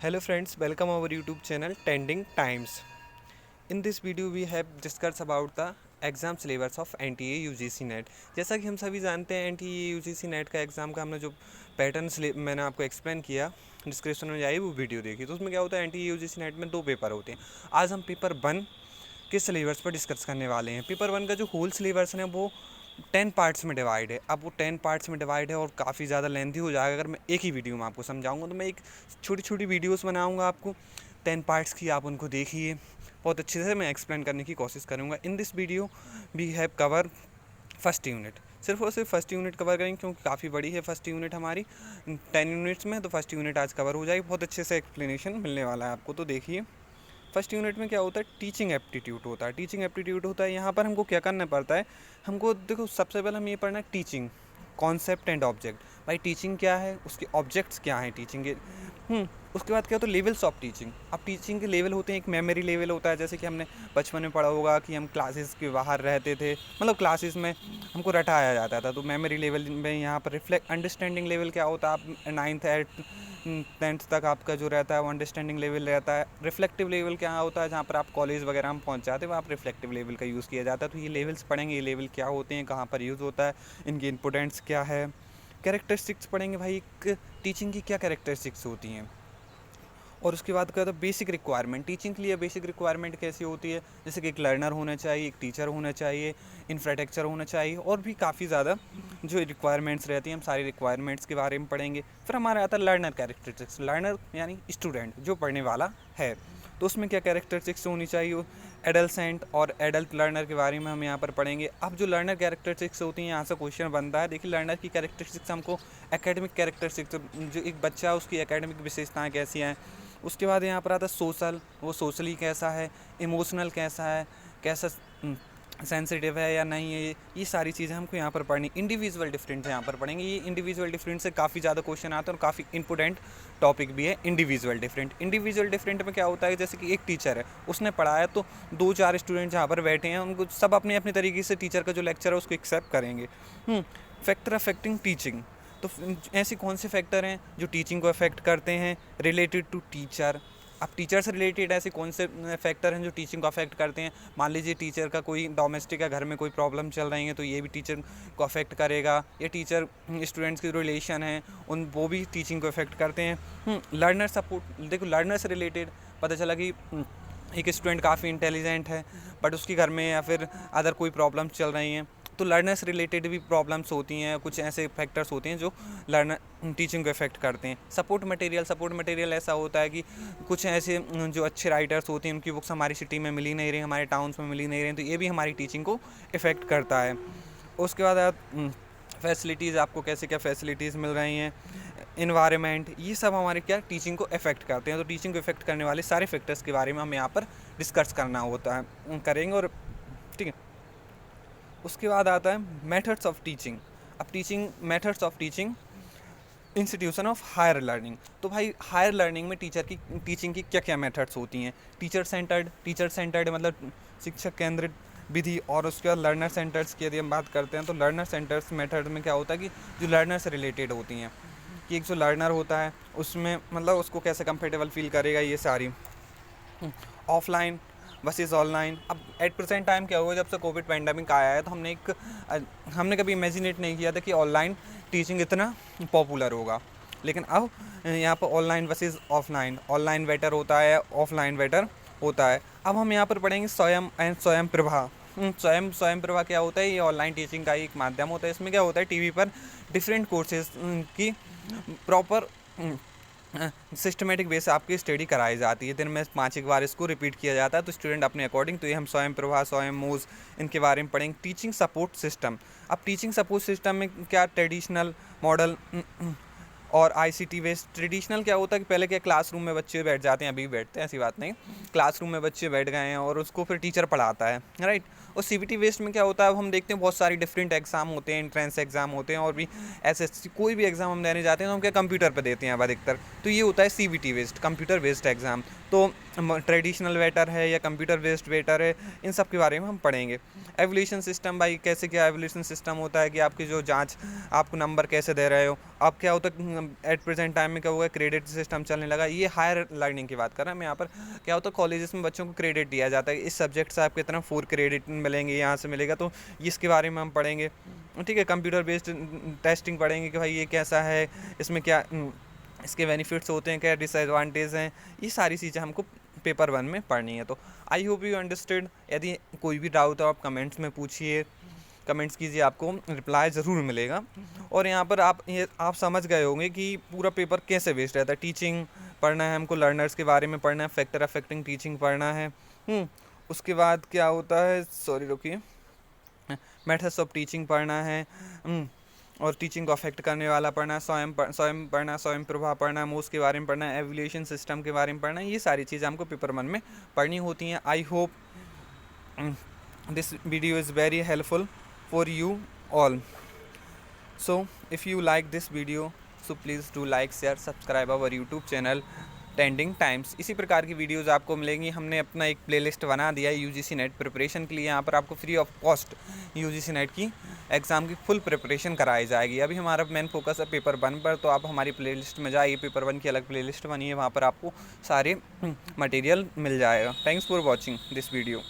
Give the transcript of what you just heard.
Hello friends, welcome our YouTube channel Trending Times. In this video we have discussed about the exam syllabus of NTA UGC net. जैसा कि हम सभी जानते हैं NTA UGC net का exam का हमने जो पैटर्न मैंने आपको एक्सप्लेन किया, डिस्क्रिप्शन में जाइए वो वीडियो देखिए। तो उसमें क्या होता है, NTA UGC नेट में 2 पेपर होते हैं। आज हम पेपर 1 के सिलेबस पर डिस्कस करने वाले हैं। पेपर 1 का जो होल सिलेबस है वो 10 पार्ट्स में डिवाइड है। अब वो 10 पार्ट्स में डिवाइड है और काफ़ी ज़्यादा लेंथी हो जाएगा अगर मैं एक ही वीडियो में आपको समझाऊंगा। तो मैं एक छोटी छोटी वीडियोस बनाऊंगा आपको 10 पार्ट्स की, आप उनको देखिए। बहुत अच्छे से मैं एक्सप्लेन करने की कोशिश करूंगा। In this video we have cover first unit. सिर्फ और सिर्फ फर्स्ट यूनिट कवर करेंगे क्योंकि काफ़ी बड़ी है फर्स्ट यूनिट हमारी 10 यूनिट्स में। तो फर्स्ट यूनिट आज कवर हो जाएगी, बहुत अच्छे से एक्सप्लेनेशन मिलने वाला है आपको। तो देखिए, फर्स्ट यूनिट में क्या होता है, टीचिंग एप्टीट्यूड होता है। टीचिंग एप्टीट्यूड होता है, यहाँ पर हमको क्या करना पड़ता है, हमको देखो सबसे पहले हम ये पढ़ना है टीचिंग कॉन्सेप्ट एंड ऑब्जेक्ट। भाई टीचिंग क्या है, उसके ऑब्जेक्ट्स क्या हैं टीचिंग के। उसके बाद क्या होता है, लेवल्स ऑफ टीचिंग। अब टीचिंग के लेवल होते हैं, एक मेमोरी लेवल होता है, जैसे कि हमने बचपन में पढ़ा होगा कि हम क्लासेस के बाहर रहते थे, मतलब क्लासेस में हमको रटाया जाता था। तो मेमोरी लेवल में यहाँ पर रिफ्लेक्ट अंडरस्टैंडिंग लेवल क्या होता है, आप 9th 8th 10th तक आपका जो रहता है वो अंडरस्टैंडिंग लेवल रहता है। रिफ्लेक्टिव लेवल क्या होता है, जहाँ पर आप कॉलेज वगैरह में पहुँच जाते हैं वहाँ आप रिफ्लेक्टिव लेवल का यूज़ किया जाता है। तो ये लेवल्स पढ़ेंगे, ये लेवल क्या होते हैं, कहाँ पर यूज़ होता है, इनके इंपोर्टेंट्स क्या है। कैरेक्टरिस्टिक्स पढ़ेंगे, भाई एक टीचिंग की क्या कैरेक्टरिस्टिक्स होती हैं। और उसके बाद क्या होता है, बेसिक रिक्वायरमेंट। टीचिंग के लिए बेसिक रिक्वायरमेंट कैसी होती है, जैसे कि एक लर्नर होना चाहिए, एक टीचर होना चाहिए, इंफ्रास्ट्रक्चर होना चाहिए, और भी काफ़ी ज़्यादा जो रिक्वायरमेंट्स रहती हैं, हम सारी रिक्वायरमेंट्स के बारे में पढ़ेंगे। फिर हमारा आता है लर्नर कैरेक्टरिस्टिक्स। लर्नर यानी स्टूडेंट जो पढ़ने वाला है, तो उसमें क्या कैरेक्टरिस्टिक्स होनी चाहिए। एडल्सेंट और एडल्ट लर्नर के बारे में हम यहाँ पर पढ़ेंगे। अब जो लर्नर कैरेक्टरिस्टिक्स होती हैं, यहाँ से क्वेश्चन बनता है। देखिए, लर्नर की कैरेक्टरिस्टिक्स हमको एकेडमिक कैरेक्टरिस्टिक्स, जो एक बच्चा है उसकी एकेडमिक विशेषताएँ कैसी हैं। उसके बाद यहाँ पर आता है सोशल, वो सोशली कैसा है, इमोशनल कैसा है, कैसा सेंसिटिव है या नहीं है, ये सारी चीज़ें हमको यहाँ पर पढ़नी। इंडिविजुअल डिफरेंट यहाँ पर पढ़ेंगे। ये इंडिविजुअल डिफरेंट से काफ़ी ज़्यादा क्वेश्चन आते हैं और काफ़ी इंपॉर्टेंट टॉपिक भी है इंडिविजुअल डिफरेंट। इंडिविजुअल डिफरेंट में क्या होता है, जैसे कि एक टीचर है, उसने पढ़ाया तो 2-4 स्टूडेंट जहाँ पर बैठे हैं उनको सब अपने अपने तरीके से टीचर का जो लेक्चर है उसको एक्सेप्ट करेंगे। फैक्टर अफेक्टिंग टीचिंग, तो ऐसे कौन से फैक्टर हैं जो टीचिंग को अफेक्ट करते हैं रिलेटेड टू टीचर। अब टीचर से रिलेटेड ऐसे कौन से फैक्टर हैं जो टीचिंग को अफेक्ट करते हैं। मान लीजिए टीचर का कोई डोमेस्टिक है, घर में कोई प्रॉब्लम चल रही है, तो ये भी टीचर को अफेक्ट करेगा। या टीचर स्टूडेंट्स के रिलेशन हैं उन वो भी टीचिंग को अफेक्ट करते हैं। लर्नर सपोर्ट, देखो लर्नर से रिलेटेड पता चला कि एक स्टूडेंट काफ़ी इंटेलिजेंट है बट उसके घर में या फिर अदर कोई प्रॉब्लम चल रही हैं, तो लर्नर से रिलेटेड भी प्रॉब्लम्स होती हैं। कुछ ऐसे फैक्टर्स होते हैं जो लर्नर टीचिंग को इफेक्ट करते हैं। सपोर्ट मटेरियल ऐसा होता है कि कुछ ऐसे जो अच्छे राइटर्स होते हैं उनकी बुक्स हमारी सिटी में मिली नहीं रही, हमारे टाउन्स में मिली नहीं रही, तो ये भी हमारी टीचिंग को इफ़ेक्ट करता है। उसके बाद फैसिलिटीज़, आपको कैसे क्या फैसिलिटीज़ मिल रही हैं, इन्वायरमेंट, ये सब हमारे क्या टीचिंग को इफ़ेक्ट करते हैं। तो टीचिंग को इफ़ेक्ट करने वाले सारे फैक्टर्स के बारे में हम यहाँ पर डिस्कस करना होता है करेंगे। और ठीक है, उसके बाद आता है मेथड्स ऑफ टीचिंग। अब teaching methods of teaching institution of higher learning. तो भाई हायर लर्निंग में टीचर की टीचिंग की क्या क्या मेथड्स होती हैं। टीचर सेंटर्ड मतलब शिक्षक केंद्रित विधि। और उसके बाद लर्नर सेंटर्स की यदि हम बात करते हैं तो लर्नर सेंटर्स मेथड में क्या होता है कि जो लर्नर से रिलेटेड होती हैं, कि एक जो लर्नर होता है उसमें मतलब उसको कैसे कंफर्टेबल फील करेगा, ये सारी। Offline versus online. अब एट प्रेजेंट टाइम क्या हुआ, जब से कोविड पेंडेमिक आया है तो हमने कभी इमेजिनेट नहीं किया था कि ऑनलाइन टीचिंग इतना पॉपुलर होगा। लेकिन अब यहाँ पर online versus offline, online better होता है, ऑफलाइन बेटर होता है। अब हम यहाँ पर पढ़ेंगे स्वयं एंड स्वयं प्रभा। स्वयं प्रभा क्या होता है, ये ऑनलाइन टीचिंग का एक माध्यम होता है। इसमें क्या होता है, टीवी पर डिफरेंट कोर्सेज की प्रॉपर सिस्टमेटिक वे से आपकी स्टडी कराई जाती है। दिन में 5 बार इसको रिपीट किया जाता है तो स्टूडेंट अपने अकॉर्डिंग। तो ये हम स्वयं प्रभा, स्वयं मोज, इनके बारे में पढ़ेंगे। Teaching support system. अब टीचिंग सपोर्ट सिस्टम में क्या, ट्रेडिशनल मॉडल और ICT बेस्ड। ट्रेडिशनल क्या होता है कि पहले क्या क्लासरूम में बच्चे बैठ जाते हैं, अभी भी बैठते हैं, ऐसी बात नहीं, क्लासरूम में बच्चे बैठ गए हैं और उसको फिर टीचर पढ़ाता है, राइट। और CBT बेस्ड में क्या होता है, अब हम देखते हैं बहुत सारी डिफरेंट एग्जाम होते हैं, एंट्रेंस एग्जाम होते हैं और भी SSC कोई भी एग्जाम हम देने जाते हैं तो हम क्या कंप्यूटर पर देते हैं अब अधिकतर। तो ये होता है CBT based, computer based exam. तो ट्रेडिशनल बेटर है या कंप्यूटर बेस्ड बेटर है, इन सब के बारे में हम पढ़ेंगे। एवोल्यूशन सिस्टम, भाई कैसे क्या एवोल्यूशन सिस्टम होता है कि आपकी जो जांच, आपको नंबर कैसे दे रहे हो। अब क्या होता है एट प्रेजेंट टाइम में क्या हुआ, क्रेडिट सिस्टम चलने लगा। ये हायर लर्निंग की बात कर रहा हूँ मैं यहाँ पर। क्या होता है, कॉलेजेस में बच्चों को क्रेडिट दिया जाता है, इस सब्जेक्ट से आपको इतना 4 क्रेडिट मिलेंगे, यहाँ से मिलेगा, तो इसके बारे में हम पढ़ेंगे। ठीक है, कंप्यूटर बेस्ड टेस्टिंग पढ़ेंगे कि भाई ये कैसा है, इसमें क्या इसके बेनिफिट्स होते हैं, क्या डिसएडवांटेज हैं, ये सारी चीज़ें हमको पेपर 1 में पढ़नी है। तो आई होप यू अंडरस्टैंड। यदि कोई भी डाउट हो आप कमेंट्स में पूछिए, कमेंट्स कीजिए, आपको रिप्लाई ज़रूर मिलेगा। और यहाँ पर आप समझ गए होंगे कि पूरा पेपर कैसे बेस्ड रहता है। टीचिंग पढ़ना है हमको, लर्नर्स के बारे में पढ़ना है, फैक्टर अफेक्टिंग टीचिंग पढ़ना है। उसके बाद क्या होता है, सॉरी रुकिए, मेथड्स ऑफ टीचिंग पढ़ना है, और टीचिंग को अफेक्ट करने वाला पढ़ना है, स्वयं पढ़ना, स्वयं प्रभाव पढ़ना है, मोस के बारे में पढ़ना है, एवोल्यूशन सिस्टम के बारे में पढ़ना है। ये सारी चीज़ें हमको पेपर 1 में पढ़नी होती हैं। I hope this video is very helpful for you all. So if you like this video, so please do like, share, subscribe our YouTube channel Trending Times। इसी प्रकार की वीडियोस आपको मिलेंगी। हमने अपना एक प्लेलिस्ट बना दिया है यूजीसी नेट प्रिपरेशन के लिए। यहाँ पर आपको free of cost UGC net की एग्ज़ाम की फुल प्रिपरेशन कराई जाएगी। अभी हमारा मेन फोकस है पेपर 1 पर, तो आप हमारी प्लेलिस्ट में जाइए, पेपर 1 की अलग प्लेलिस्ट बनी है, वहाँ पर आपको सारे मटेरियल मिल जाएगा। Thanks for watching this video.